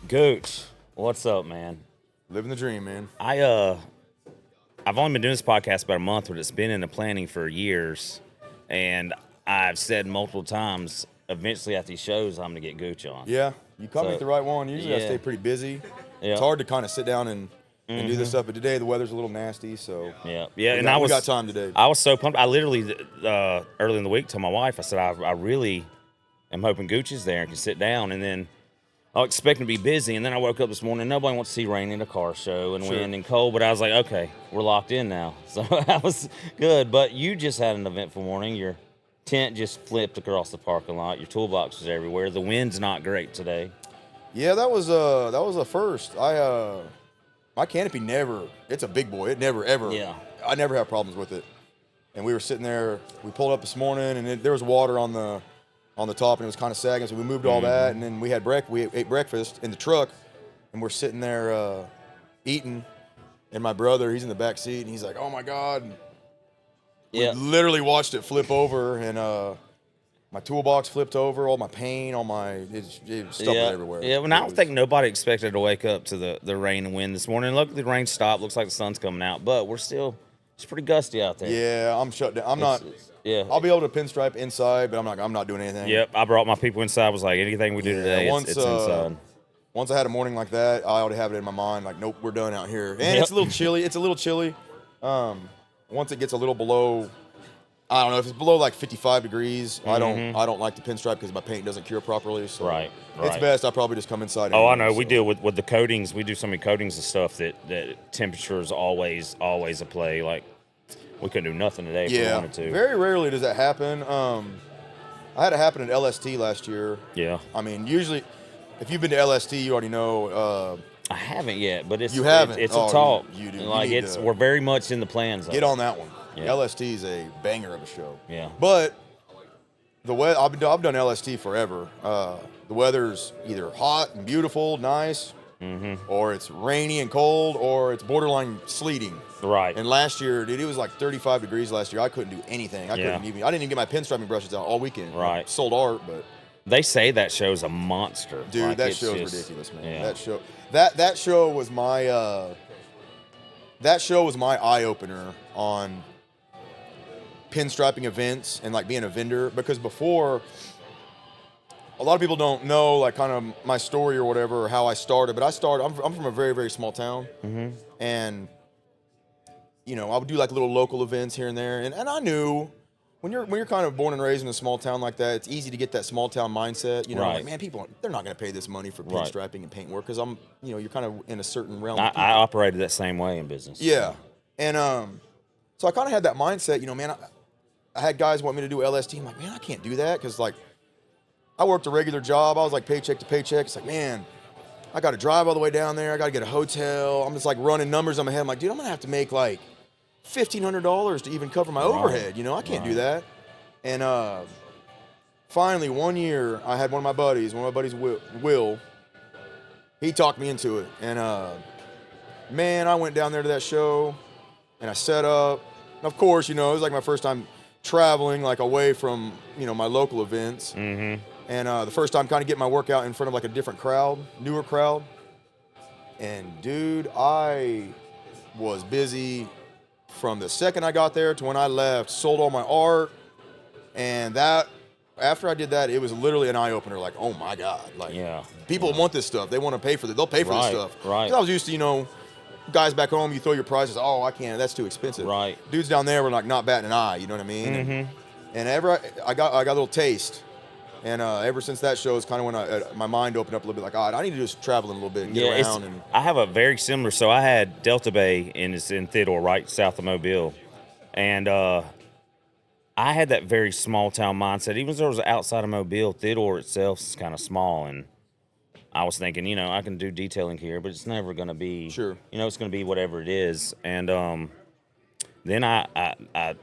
Gooch, what's up, man? Living the dream, man. I've only been doing this podcast about a month, but it's been in the planning for years, and I've said multiple times, eventually at these shows, I'm gonna get Gooch on. Yeah, you caught me at the right one. Usually I stay pretty busy. Yeah. It's hard to kind of sit down and do this stuff, but today the weather's a little nasty, so Yeah. we got time today. I was so pumped. I literally early in the week told my wife, I said, I really am hoping Gooch is there and can sit down, and then I was expecting to be busy, and then I woke up this morning. Nobody wants to see rain in a car show and wind and cold, but I was like, okay, we're locked in now. So that was good. But you just had an eventful morning. Your tent just flipped across the parking lot. Your toolbox was everywhere. The wind's not great today. Yeah, that was a first. My canopy it's a big boy. It never ever. Yeah. I never have problems with it. And we were sitting there. We pulled up this morning, and there was water on the top, and it was kind of sagging, so we moved all that, and then we ate breakfast in the truck, and we're sitting there eating, and my brother, he's in the back seat, and he's like, oh my God. Yeah. We literally watched it flip over, and my toolbox flipped over, all my paint, stuff was everywhere. Yeah, well, I don't think nobody expected to wake up to the rain and wind this morning. Luckily, the rain stopped. Looks like the sun's coming out, but it's pretty gusty out there. Yeah, I'm shut down. Yeah. I'll be able to pinstripe inside, but I'm not doing anything. Yep, I brought my people inside. Was like, anything we do today, it's inside. Once I had a morning like that, I already have it in my mind, like, nope, we're done out here. And it's a little chilly. Once it gets a little below, I don't know, if it's below like 55 degrees, I don't like the pinstripe because my paint doesn't cure properly. So right. It's best I probably just come inside. Oh, I know. We deal with the coatings. We do so many coatings and stuff that temperature is always a play. Like, we couldn't do nothing today if we wanted to. Very rarely does that happen. I had it happen at LST last year. Yeah. I mean, usually, if you've been to LST, you already know. I haven't yet, but you haven't. It's a talk. You do. Like, we're very much in the plans. Get on that one. Yeah. LST is a banger of a show. Yeah. But I've done LST forever. The weather's either hot and beautiful, nice, or it's rainy and cold, or it's borderline sleeting. Right. And last year, dude, it was like 35 degrees last year. I couldn't do anything. I didn't even get my pinstriping brushes out all weekend. Right. Sold art, but they say that show's a monster. Dude, like, that show's ridiculous, man. Yeah. That show was my eye opener on pinstriping events and like being a vendor, because before, a lot of people don't know like kind of my story or whatever, or how I started, but I'm from a very, very small town, and I would do like little local events here and there, and I knew when you're kind of born and raised in a small town like that, it's easy to get that small town mindset, right. Like, man, people, they're not going to pay this money for pinstriping and paint work, because you're kind of in a certain realm. I operated that same way in business. Yeah, and so I kind of had that mindset, man. I had guys want me to do LST. I'm like, man, I can't do that, because like I worked a regular job. I was like paycheck to paycheck. It's like, man, I got to drive all the way down there. I got to get a hotel. I'm just like running numbers on my head. I'm like, dude, I'm gonna have to make like $1,500 to even cover my overhead. I can't do that. And finally, one year, I had one of my buddies, Will. He talked me into it, and man, I went down there to that show, and I set up. And of course, it was like my first time traveling like away from my local events, and the first time kind of getting my workout in front of like a different crowd, newer crowd. And dude, I was busy from the second I got there to when I left. Sold all my art, and after I did that, it was literally an eye opener. Like, oh my God, like people want this stuff. They want to pay for it. They'll pay for this stuff. Right. 'Cause I was used to guys back home, you throw your prices. Oh, I can't. That's too expensive. Right. Dudes down there were like not batting an eye. You know what I mean? And I got a little taste, and ever since that show is kind of when my mind opened up a little bit. Like, I need to just travel a little bit and get around. I have a very similar. So I had Delta Bay in Theodore, right south of Mobile, and I had that very small town mindset. Even though it was outside of Mobile, Theodore itself is kind of small, and I was thinking, I can do detailing here, but it's never going to be, sure. It's going to be whatever it is. And then I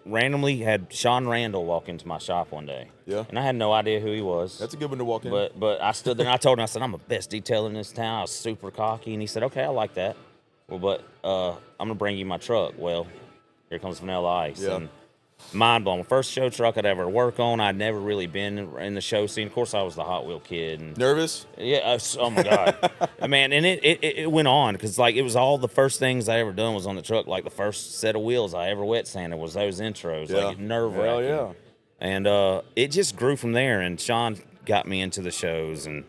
randomly had Sean Randall walk into my shop one day. Yeah. And I had no idea who he was. That's a good one to walk in. But I stood there and I told him, I said, I'm the best detailer in this town. I was super cocky. And he said, okay, I like that. Well, but I'm going to bring you my truck. Well, here comes vanilla ice. Yeah. And mind blowing. First show truck I'd ever work on. I'd never really been in the show scene. Of course, I was the Hot Wheel kid. And Nervous? yeah. Oh my God, man. And it went on because like it was all the first things I ever done was on the truck. Like the first set of wheels I ever wet sanded was those intros. Yeah. Like nerve Hell wracking. yeah. And it just grew from there. And Sean got me into the shows. And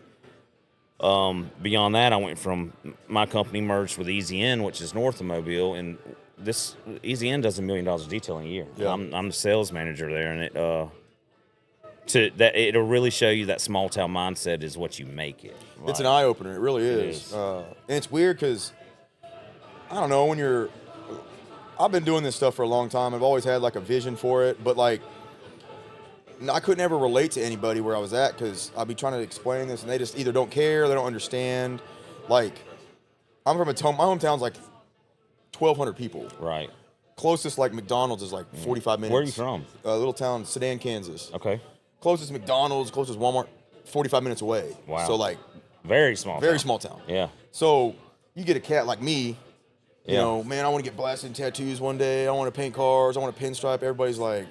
beyond that, I went from my company merged with Easy N, which is north of Mobile, and this Easy N does $1 million of detailing a year. Yeah. I'm the sales manager there, and it'll really show you that small town mindset is what you make it. It's an eye opener. It really is. And it's weird because I don't know I've been doing this stuff for a long time. I've always had like a vision for it, but like I couldn't ever relate to anybody where I was at because I'd be trying to explain this and they just either don't care, or they don't understand. Like I'm from my hometown's like 1,200 people. Right. Closest like McDonald's is like 45 minutes. Where are you from? A little town, Sedan, Kansas. Okay. Closest McDonald's, closest Walmart, 45 minutes away. Wow. So like very small town. Yeah. So you get a cat like me, you Yeah. know, man, I want to get blasted in tattoos one day. I want to paint cars. I want to pinstripe. Everybody's like,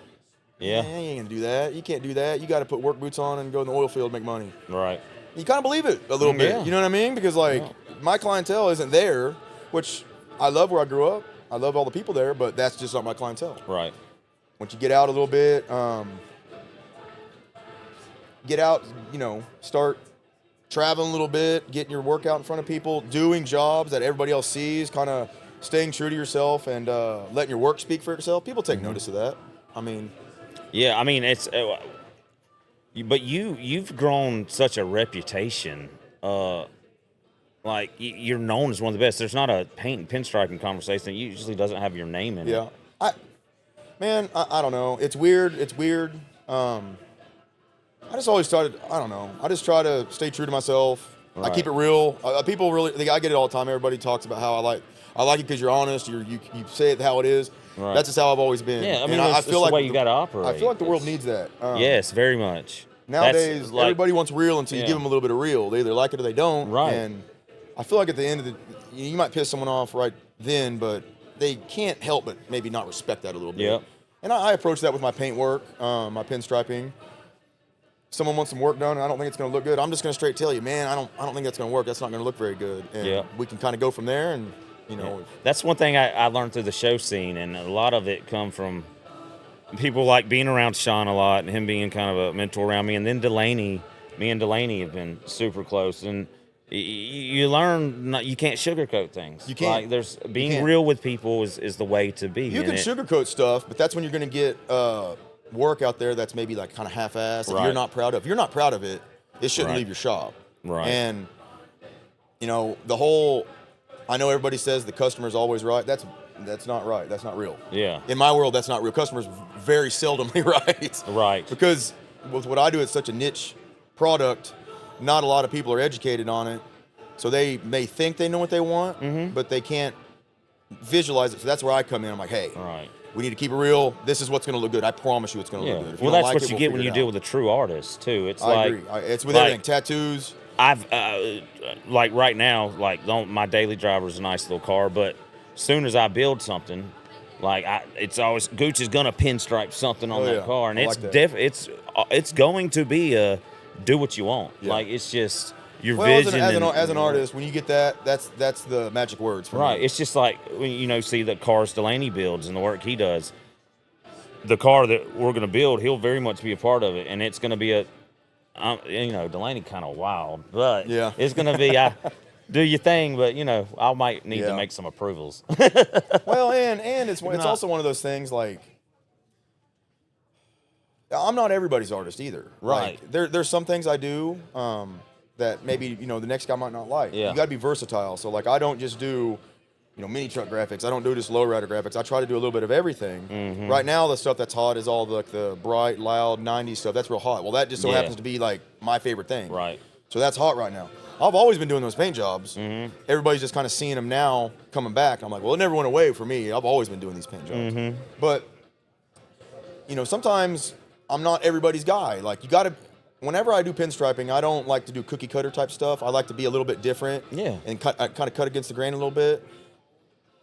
Yeah. man, you ain't gonna do that. You can't do that. You got to put work boots on and go in the oil field and make money. Right. You kind of believe it a little bit. Yeah. You know what I mean? Because like my clientele isn't there, which I love where I grew up. I love all the people there, but that's just not my clientele. Right. Once you get out a little bit, start traveling a little bit, getting your work out in front of people, doing jobs that everybody else sees, kind of staying true to yourself and letting your work speak for itself. People take notice of that. I mean, yeah. I mean, it's. But you've grown such a reputation. Like you're known as one of the best. There's not a paint and pinstriping conversation that usually doesn't have your name in it. yeah. I don't know. It's weird. I just always started. I don't know. I just try to stay true to myself. Right. I keep it real. People really. I get it all the time. Everybody talks about how I like it because you're honest. You say it how it is. Right. That's just how I've always been. Yeah, I mean, and it's the way you got to operate. I feel like the world needs that. Yes, very much. Nowadays, like, everybody wants real until you give them a little bit of real. They either like it or they don't. Right. And I feel like at the end of you might piss someone off right then, but they can't help but maybe not respect that a little bit. Yep. And I approach that with my paint work, my pinstriping. Someone wants some work done, and I don't think it's going to look good. I'm just going to straight tell you, man, I don't think that's going to work. That's not going to look very good. And we can kind of go from there. And that's one thing I learned through the show scene, and a lot of it come from people like being around Sean a lot and him being kind of a mentor around me. And then Delaney, me and Delaney have been super close. And you learn you can't sugarcoat things. You can't. Like there's being real with people is the way to be. You can sugarcoat stuff, but that's when you're going to get work out there that's maybe like kind of half-assed that you're not proud of. If you're not proud of it, it shouldn't leave your shop. Right. And the whole, I know everybody says the customer's always right. That's not right. That's not real. Yeah. In my world, that's not real. Customers very seldomly right. Right. Because with what I do, it's such a niche product. Not a lot of people are educated on it. So they may think they know what they want, but they can't visualize it. So that's where I come in. I'm like, hey, we need to keep it real. This is what's going to look good. I promise you it's going to look good. If well, that's what you get when you deal with a true artist, too. It's I agree. It's with everything. Tattoos. I've, like right now, like my daily driver is a nice little car, but as soon as I build something, like it's always, Gooch is going to pinstripe something on that car. And it's going to be a do what you want. Yeah. Like it's just your vision. As an artist, when you get that, that's the magic words for me. It's just like when see the cars Delaney builds and the work he does. The car that we're going to build, he'll very much be a part of it, and it's going to be Delaney kind of wild, but it's going to be do your thing, but I might need to make some approvals. Well, and it's also one of those things like, I'm not everybody's artist either. Right. Like, there's some things I do that maybe the next guy might not like. Yeah. You got to be versatile. So like I don't just do mini truck graphics. I don't do just lowrider graphics. I try to do a little bit of everything. Mm-hmm. Right now the stuff that's hot is all the bright, loud 90s stuff. That's real hot. Well, that just so happens to be like my favorite thing. Right. So that's hot right now. I've always been doing those paint jobs. Mm-hmm. Everybody's just kind of seeing them now coming back. I'm like, well, it never went away for me. I've always been doing these paint jobs. Mm-hmm. But sometimes I'm not everybody's guy. Like whenever I do pinstriping, I don't like to do cookie cutter type stuff. I like to be a little bit different. Yeah. And kind of cut against the grain a little bit.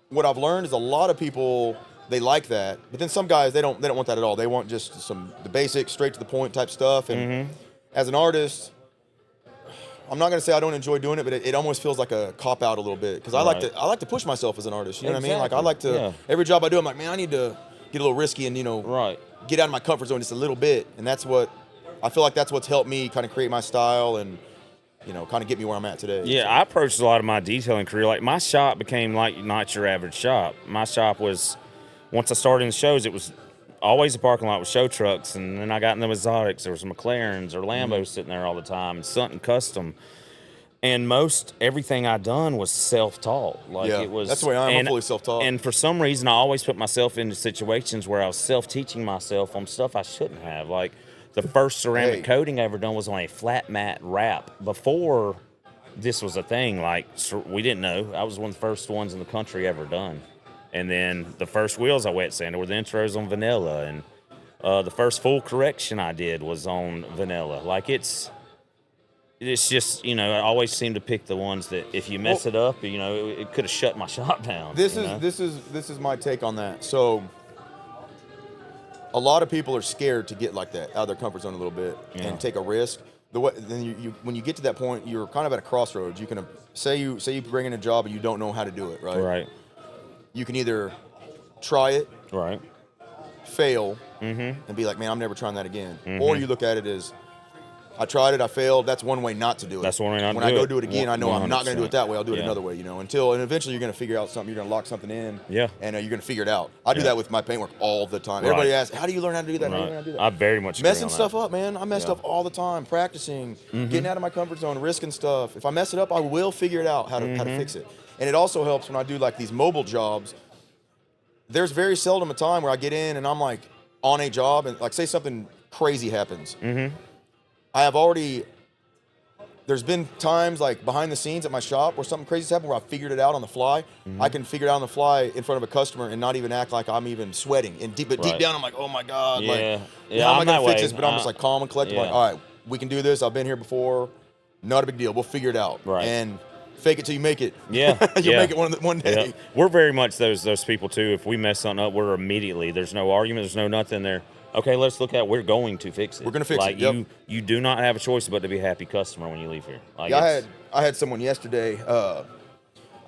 What I've learned is a lot of people they like that. But then some guys, they don't want that at all. They want just the basic, straight to the point type stuff. And as an artist, I'm not gonna say I don't enjoy doing it, but it almost feels like a cop out a little bit, because I like to push myself as an artist. You know what I mean? Like I like to every job I do, I'm like, man, I need to get a little risky and get out of my comfort zone just a little bit. And that's what I feel like that's what's helped me kind of create my style and kind of get me where I'm at today. Yeah, so. I approached a lot of my detailing career. Like my shop became like not your average shop. My shop was, once I started in the shows, it was always a parking lot with show trucks, and then I got in the exotics. There was McLarens or Lambos sitting there all the time, something custom. And most everything I done was self-taught. Like it was. That's the way I am. I'm fully self-taught. And for some reason, I always put myself into situations where I was self-teaching myself on stuff I shouldn't have. Like the first ceramic coating I ever done was on a flat mat wrap. Before this was a thing, like we didn't know. I was one of the first ones in the country ever done. And then the first wheels I wet sanded were the intros on vanilla, and the first full correction I did was on vanilla. Like it's just I always seem to pick the ones that if you mess it up, it could have shut my shop down. This is my take on that. So a lot of people are scared to get like that out of their comfort zone a little bit and take a risk. Then you when you get to that point, you're kind of at a crossroads. You can say you bring in a job and you don't know how to do it, right? Right. You can either try it, right, fail, and be like, man, I'm never trying that again. Or you look at it as, I tried it, I failed. That's one way not to do it. That's one way not to do it. When I go do it again, I know 100%. I'm not going to do it that way. I'll do it another way, and eventually you're going to figure out something. You're going to lock something in, and you're going to figure it out. I do that with my paintwork all the time. Everybody asks, how do you learn how to do that? How do you learn how to do that? I very much messing stuff up, man. I messed up all the time, practicing, getting out of my comfort zone, risking stuff. If I mess it up, I will figure it out how to fix it. And it also helps when I do like these mobile jobs. There's very seldom a time where I get in and I'm like on a job and like say something crazy happens. I have already. There's been times like behind the scenes at my shop where something crazy's happened where I figured it out on the fly. I can figure it out on the fly in front of a customer and not even act like I'm even sweating. And deep down, I'm like, oh my God, how am I gonna fix this? But I'm just like calm and collected. Like, all right, we can do this. I've been here before. Not a big deal. We'll figure it out. Right. And fake it till you make it. Yeah. You'll make it one day. Yeah. We're very much those people too. If we mess something up, we're immediately, there's no argument, there's no nothing there. Okay, let's look at. We're going to fix it. We're going to fix it. Like you do not have a choice but to be a happy customer when you leave here. Like I had someone yesterday. I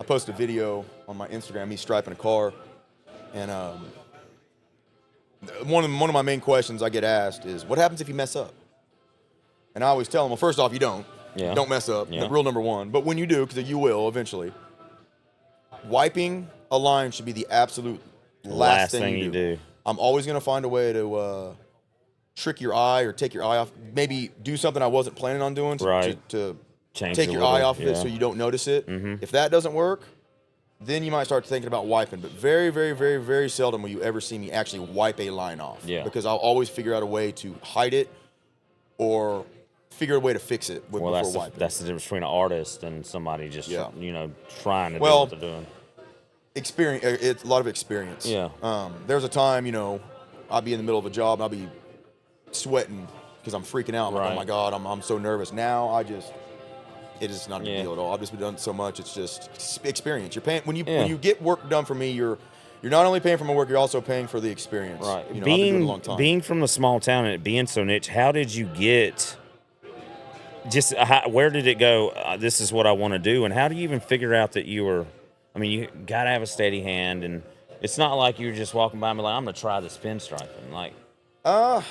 posted a video on my Instagram. Me striping a car, and one of my main questions I get asked is, "What happens if you mess up?" And I always tell them, "Well, first off, you don't. Don't mess up. Rule number one. But when you do, because you will eventually, wiping a line should be the absolute last thing you do. I'm always going to find a way to trick your eye or take your eye off. Maybe do something I wasn't planning on doing to take your eye off of it so you don't notice it. If that doesn't work, then you might start thinking about wiping. But very, very, very, very seldom will you ever see me actually wipe a line off. Because I'll always figure out a way to hide it or figure a way to fix it before wiping. That's the difference between an artist and somebody just trying to do what they're doing. Experience. It's a lot of experience. There's a time, I'll be in the middle of a job and I'll be sweating because I'm freaking out. I'm like, oh my God, I'm so nervous. Now it is not a big deal at all. I've just been done so much. It's just experience. You're paying when you get work done for me. You're not only paying for my work, you're also paying for the experience. Right. I've been doing it a long time. Being from a small town and it being so niche, how did you get? Where did it go? This is what I want to do, and how do you even figure out that you were? I mean, you got to have a steady hand, and it's not like you're just walking by me like, I'm going to try this pinstriping. Like, I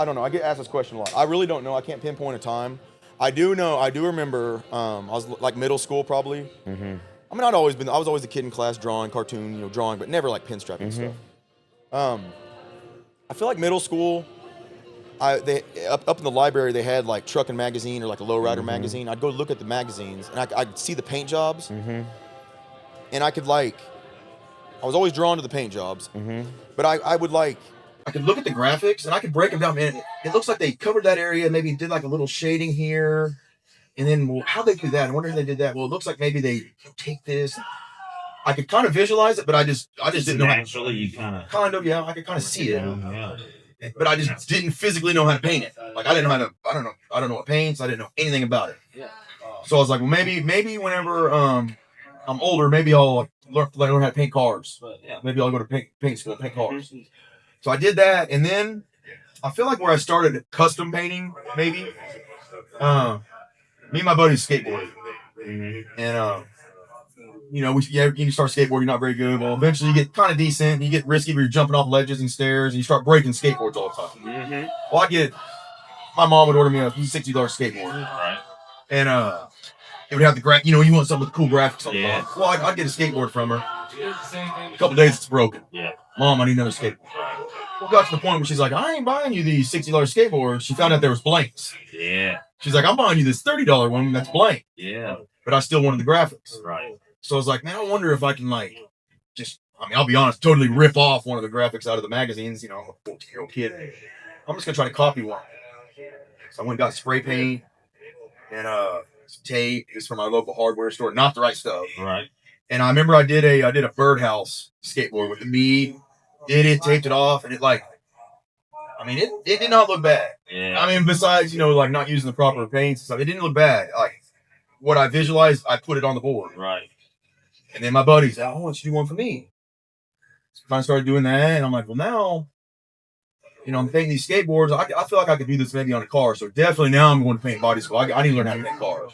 don't know. I get asked this question a lot. I really don't know. I can't pinpoint a time. I do remember, I was like middle school probably. I mean, I was always the kid in class drawing, cartoon, drawing, but never like pinstriping stuff. I feel like middle school, they up in the library they had like Truckin' Magazine or like a Lowrider magazine. I'd go look at the magazines and I'd see the paint jobs, and I was always drawn to the paint jobs, but I could look at the graphics and I could break them down. Man, it looks like they covered that area, maybe did like a little shading here, and then how'd they do that? I wonder if they did that. Well, it looks like maybe they take this. I could kind of visualize it, but I just didn't know how. Naturally, you I could kind of see it. But I just didn't physically know how to paint it. Like I didn't know how to. I don't know what paints. I didn't know anything about it. So I was like, well, maybe whenever I I'm older, maybe I'll learn how to paint cars. Yeah. Maybe I'll go to paint school, paint cars. So I did that, and then I feel like where I started custom painting, maybe. Me and my buddies skateboarded, and you start skateboarding, you're not very good. Well, eventually you get kind of decent. You get risky, where you're jumping off ledges and stairs, and you start breaking skateboards all the time. Well, my mom would order me a $60 skateboard, Right. and it would have the you want something with cool graphics on the bottom. Well, I'd get a skateboard from her. A couple days, it's broken. Yeah. Mom, I need another skateboard. Well, got to the point where she's like, I ain't buying you these $60 skateboards. She found out there was blanks. Yeah. She's like, I'm buying you this $30 one that's blank. Yeah. But I still wanted the graphics. Right. So I was like, man, I wonder if I can I'll be honest, totally rip off one of the graphics out of the magazines, 14-year-old kid. I'm just gonna try to copy one. So I went and got spray paint and some tape. It was from my local hardware store, not the right stuff. Right. And I remember I did a birdhouse skateboard with the me, taped it off, and it did not look bad. Yeah. Besides, not using the proper paints and stuff, it didn't look bad. Like what I visualized, I put it on the board. Right. And then my buddies said, I want you to do one for me. So I started doing that, and I'm like, well, now, I'm painting these skateboards. I feel like I could do this maybe on a car. So definitely now I'm going to paint body school. I need to learn how to paint cars.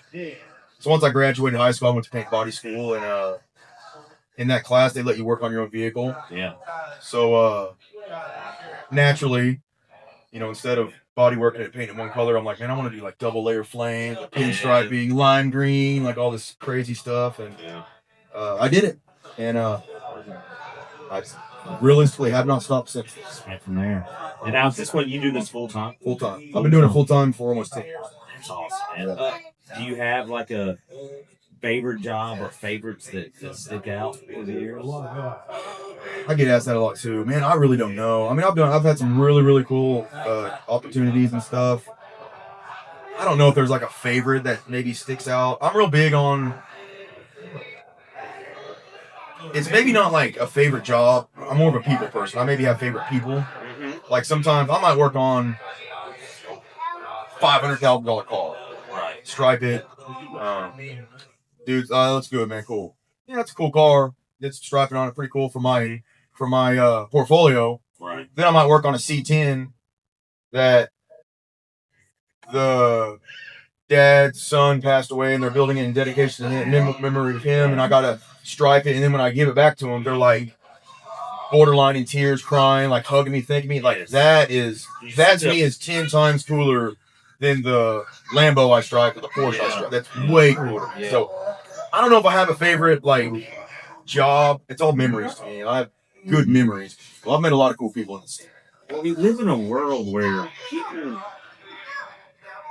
So once I graduated high school, I went to paint body school, and in that class, they let you work on your own vehicle. Yeah. So naturally, instead of body working and painting one color, I'm like, man, I want to do like double layer flames, pinstriping, lime green, like all this crazy stuff. And I did it. And I realistically have not stopped since. Right from there. And now, is this what you do this full time? Full time. I've been doing it full time for almost 10 years. That's awesome. And, do you have like a favorite job or favorites that stick out over the years? I get asked that a lot too. Man, I really don't know. I've had some really, really cool opportunities and stuff. I don't know if there's like a favorite that maybe sticks out. I'm real big on. It's maybe not like a favorite job. I'm more of a people person. I maybe have favorite people. Like sometimes I might work on $500,000 car. Right. Stripe it. Dude, that's good, man. Cool. Yeah, it's a cool car. It's striping on it, pretty cool for my portfolio. Right. Then I might work on a C10 that the dad's son passed away, and they're building it in dedication to him, memory of him, and I gotta stripe it. And then when I give it back to them, they're like borderline in tears, crying, like hugging me, thanking me. Like that to me is 10 times cooler than the Lambo I stripe or the Porsche I stripe. That's way cooler. Yeah. So I don't know if I have a favorite job. It's all memories to me. I have good memories. Well, I've met a lot of cool people in this. Well, we live in a world where people.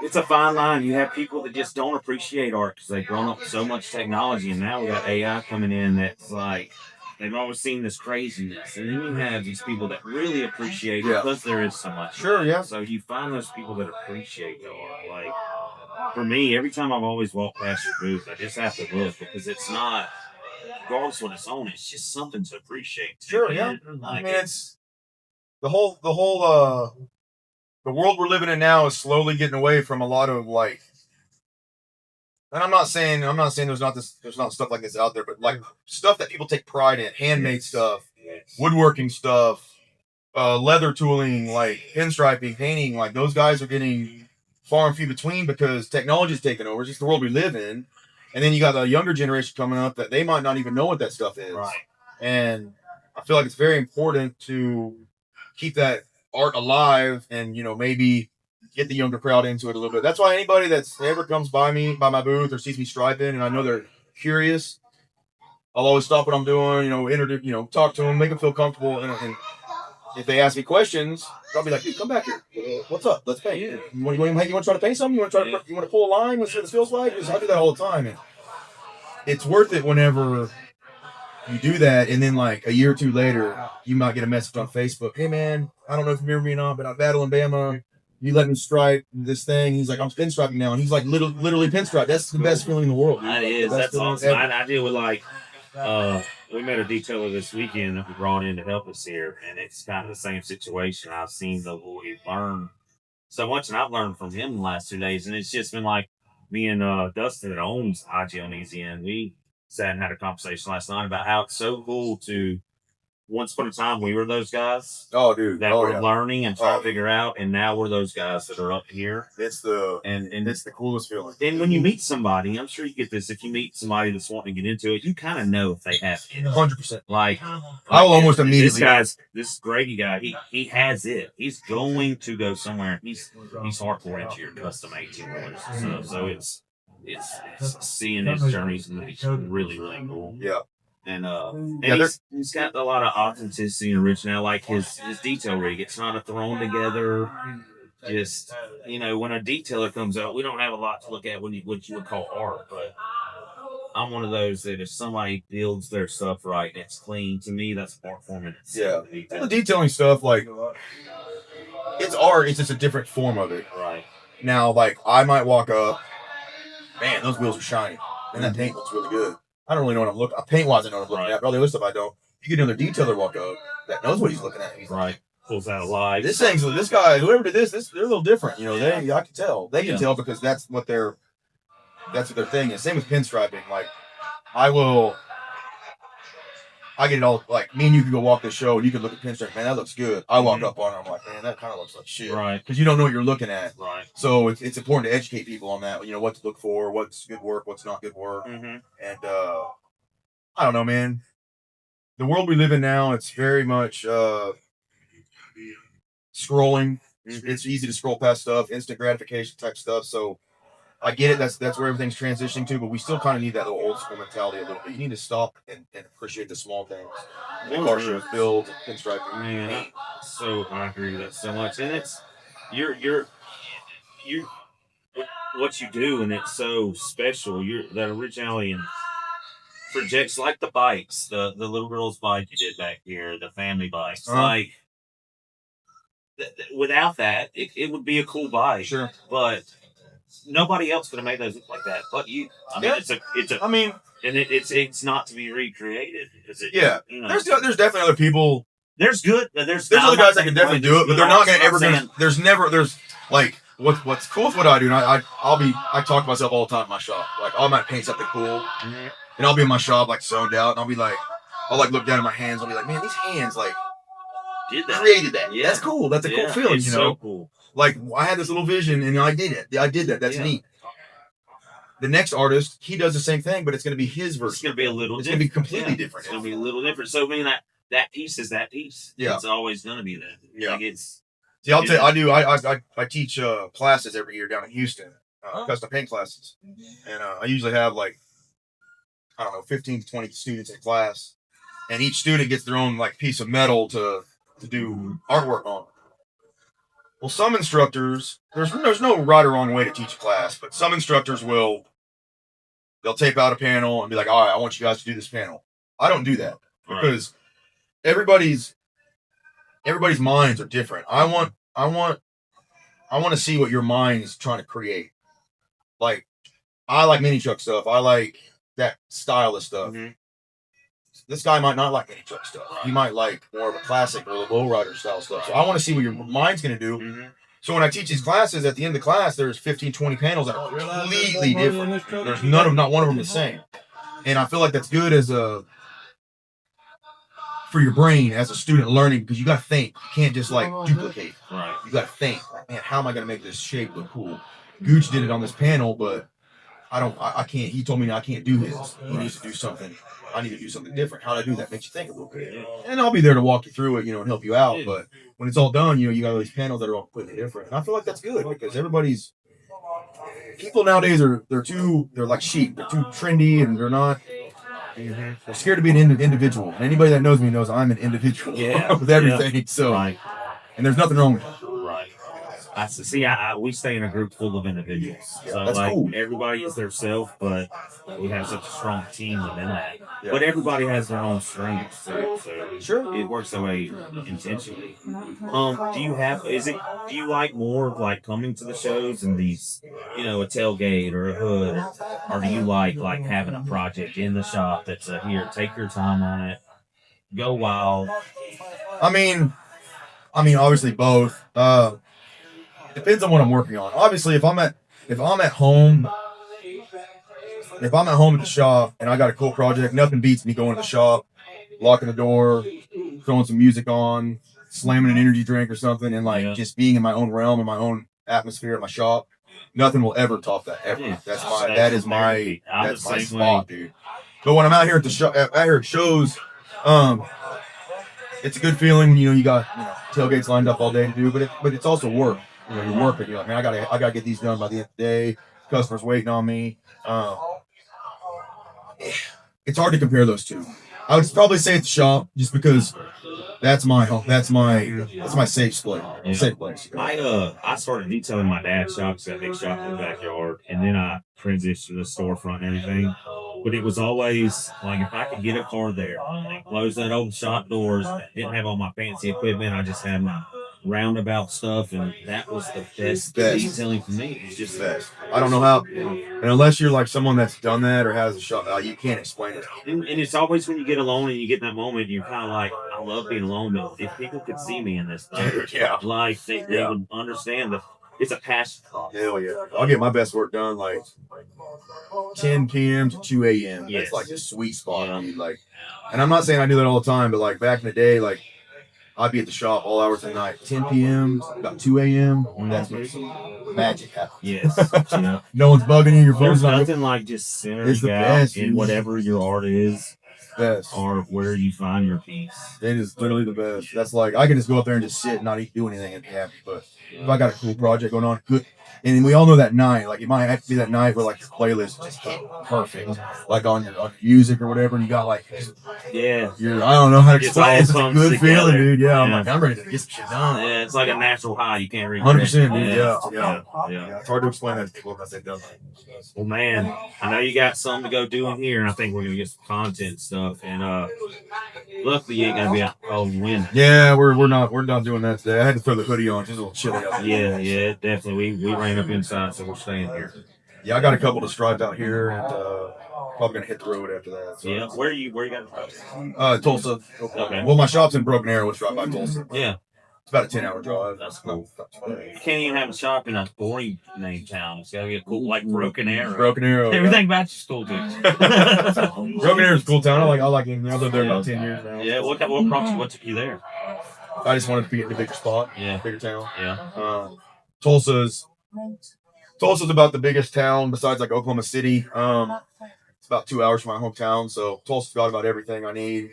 It's a fine line. You have people that just don't appreciate art because they've grown up with so much technology, and now we got AI coming in that's like they've always seen this craziness, and then you have these people that really appreciate it because there is so much. Sure, yeah. So you find those people that appreciate the art. Like for me, every time I've always walked past your booth, I just have to look because it's not, regardless of what it's on, it's just something to appreciate. Sure, yeah. It's the whole the world we're living in now is slowly getting away from a lot of and I'm not saying there's not stuff like this out there, but like stuff that people take pride in, handmade stuff, woodworking stuff, leather tooling, like pinstriping, painting, like those guys are getting far and few between because technology's taken over. It's just the world we live in. And then you got the younger generation coming up that they might not even know what that stuff is. Right. And I feel like it's very important to keep that art alive and, maybe get the younger crowd into it a little bit. That's why anybody that's ever comes by my booth or sees me striping and I know they're curious, I'll always stop what I'm doing, introduce, talk to them, make them feel comfortable. And if they ask me questions, I'll be like, dude, come back here. What's up? Let's paint. Yeah. You want to try to paint something? You want to pull a line? Let's see what this feels like? Because I do that all the time. And it's worth it whenever you do that, and then like a year or two later, you might get a message on Facebook. Hey man, I don't know if you remember me or not, but I battle in Bama. You let me stripe this thing. He's like, I'm pinstriping now, and he's like, literally pinstripe. That's the best feeling in the world. That is. That's awesome. I deal with we met a detailer this weekend that we brought in to help us here, and it's kind of the same situation. I've seen the boy learn so much, and I've learned from him the last 2 days, and it's just been like me and Dustin that owns IG on Easy End. We sat and had a conversation last night about how it's so cool to. Once upon a time, we were those guys. Oh, dude. That were learning and trying to figure out, and now we're those guys that are up here. It's the coolest feeling. And when you meet somebody, I'm sure you get this. If you meet somebody that's wanting to get into it, you kind of know if they have it. 100%. Like I will almost immediately. This Grady guy, he has it. He's going to go somewhere. He's hardcore into your custom 18-wheelers. So it's seeing his journeys and it's really really cool. Yeah. And he's got a lot of authenticity and originality, like his detail rig. It's not a thrown together. Just when a detailer comes out, we don't have a lot to look at what you would call art. But I'm one of those that if somebody builds their stuff right and it's clean, to me that's art form in itself. Yeah, the detailing stuff, like it's art. It's just a different form of it. Right. Now, like I might walk up, man, those wheels are shiny, and that paint looks really good. I don't really know what I'm looking at. Paint-wise, I know what I'm looking at. But all the other stuff, I don't. You get another detailer walk up that knows what he's looking at. He's right. Pulls out a lie. This guy, whoever did this, they're a little different. I can tell. They can tell because that's what their thing is. Same with pinstriping. Like, I get it all, like, me and you can go walk the show and you can look at pinstripe, man, that looks good. I walk up on it, I'm like, man, that kind of looks like shit. Right. Because you don't know what you're looking at. Right. So it's important to educate people on that, what to look for, what's good work, what's not good work. Mm-hmm. And, I don't know, man. The world we live in now, it's very much scrolling. Mm-hmm. It's easy to scroll past stuff, instant gratification type stuff. So I get it. That's where everything's transitioning to, but we still kind of need that little old school mentality a little bit. You need to stop and appreciate the small things. The car shows, builds, pinstriping. Man, I agree with that so much. And it's you're what you do, and it's so special. That originality and projects like the bikes, the little girl's bike you did back here, the family bikes. Like without that, it would be a cool bike. Sure, but nobody else could have made those look like that, but you. I mean, it's not to be recreated. There's definitely other people. There's other guys that can definitely do it, but they're not going to ever. There's like what's cool with what I do. And I talk to myself all the time in my shop. Like I might paint something cool, and I'll be in my shop like zoned out, and I'll look down at my hands. I'll be like, man, these hands created that. Yeah, that's cool. That's a cool feeling. It's so cool. Like I had this little vision and I did it. That's neat. The next artist, he does the same thing, but it's going to be his version. It's going to be going to be completely different. It's going to be a little different. So I mean that piece is that piece. Yeah, it's always going to be that. Yeah, like I'll tell you, I teach classes every year down in Houston, custom paint classes, and I usually have 15 to 20 students in class, and each student gets their own piece of metal to do artwork on. Well, some instructors, there's no right or wrong way to teach a class, but some instructors they'll tape out a panel and be like, all right, I want you guys to do this panel. I don't do that because everybody's minds are different. I want to see what your mind is trying to create. Like, I like mini truck stuff. I like that style of stuff. Mm-hmm. This guy might not like mini truck stuff. He might like more of a classic or a lowrider style stuff. So I want to see what your mind's going to do. Mm-hmm. So when I teach these classes, at the end of the class, there's 15, 20 panels that are completely different. There's not one of them the same. And I feel like that's good for your brain as a student learning, because you got to think. You can't just duplicate. Right. You got to think, man, how am I going to make this shape look cool? Gooch did it on this panel, but I can't. He told me I can't do his. He needs to do something. I need to do something different. How do I do that? Makes you think a little bit. And I'll be there to walk you through it, and help you out. But when it's all done, you got all these panels that are all completely different. And I feel like that's good because people nowadays they're like sheep. They're too trendy and they're not. Mm-hmm. They're scared to be an individual. And anybody that knows me knows I'm an individual with everything. Yeah. So, and there's nothing wrong with that. Right. We stay in a group full of individuals. Yeah, so that's cool. Everybody is their self, but we have such a strong team within that. Yeah. But everybody has their own strengths. So sure, it works that way intentionally. Do you like more of coming to the shows and these, a tailgate or a hood, or do you like having a project in the shop that's here, take your time on it, go wild? I mean, obviously both. Depends on what I'm working on. Obviously, if I'm at home, if I'm at home at the shop and I got a cool project, nothing beats me going to the shop, locking the door, throwing some music on, slamming an energy drink or something, and like just being in my own realm and my own atmosphere at my shop. Nothing will ever top that ever. Yeah. That's my spot, dude. But when I'm out here at the show, out here at shows, it's a good feeling when you got tailgates lined up all day to do, but it's also work. You're working. You're like, man, I gotta get these done by the end of the day. Customers waiting on me. It's hard to compare those two. I would probably say it's the shop, just because that's my home. That's my safe place. Yeah. Safe place. I started detailing my dad's shop, because that big shop in the backyard, and then I transitioned to the storefront and everything. But it was always like, if I could get a car there, close that old shop doors, didn't have all my fancy equipment, I just had my roundabout stuff, and that was the best detailing for me. It was just best. I don't know how, and unless you're like someone that's done that or has a shop, you can't explain it. And it's always when you get alone and you get in that moment, you're kind of like, I love being alone, but if people could see me in this thing, like they would understand that it's a passion. Hell yeah. I'll get my best work done like 10 p.m. to 2 a.m. Yes. That's like the sweet spot. Dude. Like, and I'm not saying I do that all the time, but like back in the day, like I'd be at the shop all hours of the night, 10 p.m. about 2 a.m. That's when some magic happens. Yes. No one's bugging you. Your phone's There's nothing like just centering out in whatever your art is. Best. Or where you find your piece. It is literally the best. That's like, I can just go up there and just sit and not do anything and be happy. But if I got a cool project going on, good. And we all know that night, like it might have to be that night where like your playlist just hit perfect, like on your music or whatever, and you got like, I don't know how to explain it. It's a good feeling, dude. Yeah, I'm ready to get some shit done. Yeah, it's like a natural high. You can't read. 100%, dude. Yeah. It's hard to explain that to people unless they've done that. Well, man, I know you got something to go do in here, and I think we're gonna get some content stuff. And luckily, you ain't gonna be out cold and wind. Yeah, we're not doing that today. I had to throw the hoodie on. It's just a little chilly out there. Yeah, definitely. We ran up inside, so we're staying here. Yeah, I got a couple to stripe out here, and probably gonna hit the road after that. So. Yeah, where you got? Tulsa. Okay. Well, my shop's in Broken Arrow, which is right by Tulsa. Yeah. It's about a 10-hour drive. That's cool. You can't even have a shop in a boring name town. It's gotta be a cool, like Broken Arrow. Broken Arrow. Everything about you school too. Broken Arrow's a cool town. I like it. I lived there about 10 years now. Yeah. What prompted you? What took you there? I just wanted to be in a bigger spot. Yeah. Bigger town. Yeah. Tulsa's about the biggest town besides like Oklahoma City. It's about 2 hours from my hometown, so Tulsa's got about everything I need.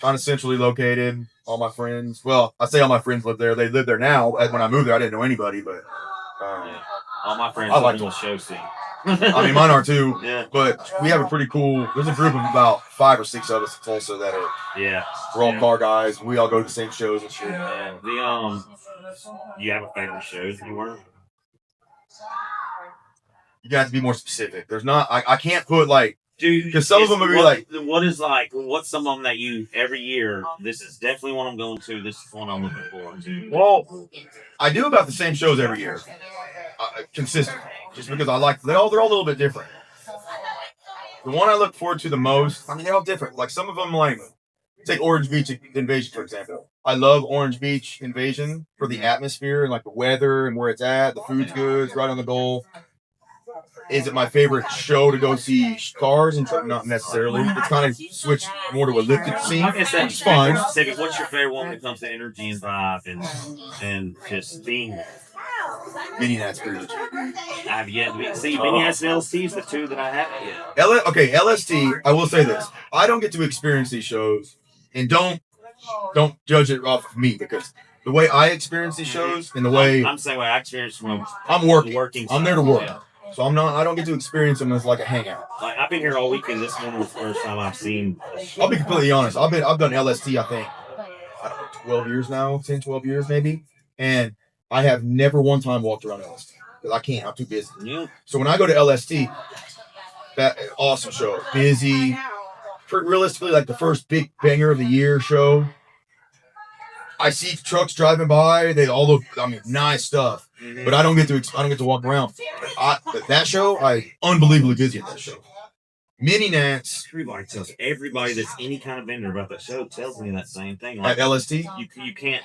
Kind of centrally located. All my friends. Well, I say all my friends live there. They live there now. When I moved there, I didn't know anybody, but all my friends I like the show scene. I mean, mine are too. Yeah. But we have a pretty cool. There's a group of about 5 or 6 of us in Tulsa that are. Yeah. We're all car guys. We all go to the same shows and shit. Yeah. You have a favorite shows you were? You got to be more specific. There's not. I can't put like. Dude, because some of them would be what's some of them that you every year? This is definitely one I'm going to. This is one I'm looking forward to. Well, I do about the same shows every year, consistent. Just because I like they're all a little bit different. The one I look forward to the most, I mean, they're all different. Like some of them, like take Orange Beach Invasion for example. I love Orange Beach Invasion for the atmosphere and like the weather and where it's at. The food's good, it's right on the goal. Is it my favorite show to go see cars? And not necessarily. It's kind of switched more to a lifted scene. It's fine. What's your favorite one when it comes to energy and vibe and just being there? Mini Nat's pretty legit. I have yet to see Mini Nat's and LST is the two that I haven't yet. Okay, LST. I will say this: I don't get to experience these shows, and don't judge it off of me because the way I experience these shows and the way I'm saying I experience from I'm working. I'm there to work. Yeah. So I don't get to experience them as like a hangout. Like I've been here all weekend. This one was the first time I've seen. I'll be completely honest. I've done LST. I think 12 years now, 10, 12 years maybe, and I have never one time walked around LST because I can't. I'm too busy. Yeah. So when I go to LST, that awesome show, busy. Realistically, like the first big banger of the year show. I see trucks driving by. They all look, nice stuff. Mm-hmm. But I don't get to walk around. That show, I unbelievably busy at that show. mini nats everybody that's any kind of vendor about that show tells me that same thing. at LST. You can't.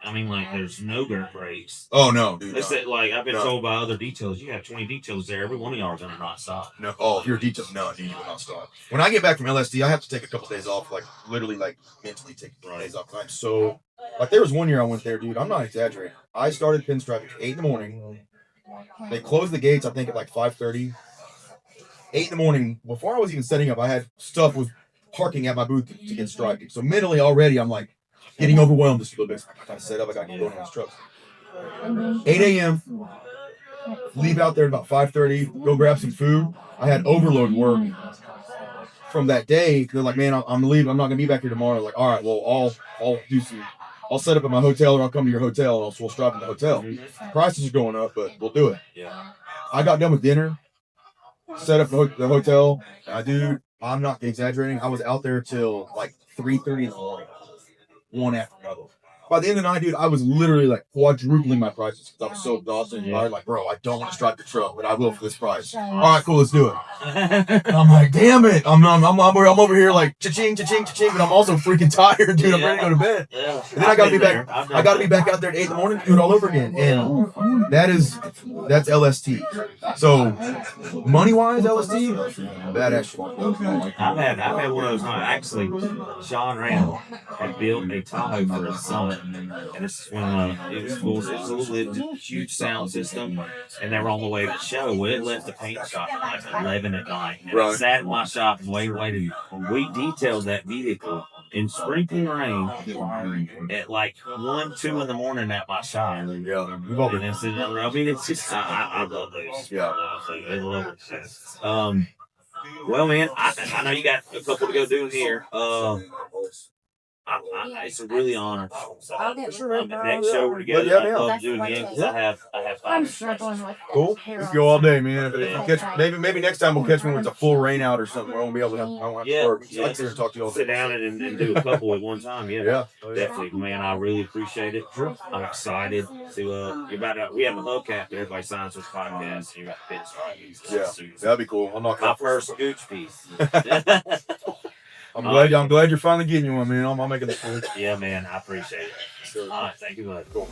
I mean, like, there's no burn breaks. Oh no, dude. They said, like, I've been told by other details, you have 20 details there. Every one of y'all are gonna not stop. No. Oh, if you're detail, no, dude, you will not stop. When I get back from LSD, I have to take a couple days off, like literally, like mentally take days off. I'm so, like, there was one year I went there, dude. I'm not exaggerating. I started pinstriping at 8 in the morning. They closed the gates, I think, at like 5:30. 8 in the morning. Before I was even setting up, I had stuff with parking at my booth to get striping. So mentally already, I'm like getting overwhelmed just a little bit. I gotta set up. I gotta get going on this truck. 8 a.m. Leave out there at about 5:30. Go grab some food. I had overload work from that day. They're like, man, I'm leaving. I'm not gonna be back here tomorrow. Like, all right, well, I'll do some. I'll set up at my hotel, or I'll come to your hotel, and we'll stripe in the hotel. Prices are going up, but we'll do it. Yeah. I got done with dinner, set up the hotel. Dude, I'm not exaggerating. I was out there till like 3:30 in the morning, one after another. By the end of the night, dude, I was literally like quadrupling my prices because I was so exhausted. And like, bro, I don't want to stripe the truck, but I will for this price. All right, cool, let's do it. And I'm like, damn it, I'm over here like cha-ching, cha-ching, cha-ching, but I'm also freaking tired, dude. I'm ready to go to bed. Yeah. And then I gotta be back. I gotta be back out there at 8 in the morning to do it all over again. And that's LST. So money wise, LST, badass shit. I've had one of those. Actually, Sean Randall had built a Tahoe for his son, and this is when it was full. It was a little huge sound system, and they were on the way to the show. Well, it left the paint shop at like 11 at night, and it sat in my shop and waited. We detailed that vehicle in sprinkling rain at like 1, 2 in the morning at my shop. Yeah, we've all been in. I mean, it's just I love those. Yeah, I love it. Well, man, I know you got a couple to go do here. It's a really honor. Next show we're together. I'd love to do it again because I have I'm struggling with cool. Let's go all day, man. If you catch, maybe next time we'll catch me when it's a full rain out or something. We won't be able to have. I won't have to work. So I can talk to you all day. Sit down and do a couple at one time. Yeah, definitely, man. I really appreciate it. I'm excited to. You're about to, we have a hubcap that everybody signs with podcast. So you got pinstripes. Yeah, that'd be cool. I'll knock my first Gooch piece. I'm glad you're finally getting you one, man. I'm making this cool. Yeah, man. I appreciate it. All right, thank you, bud. Cool.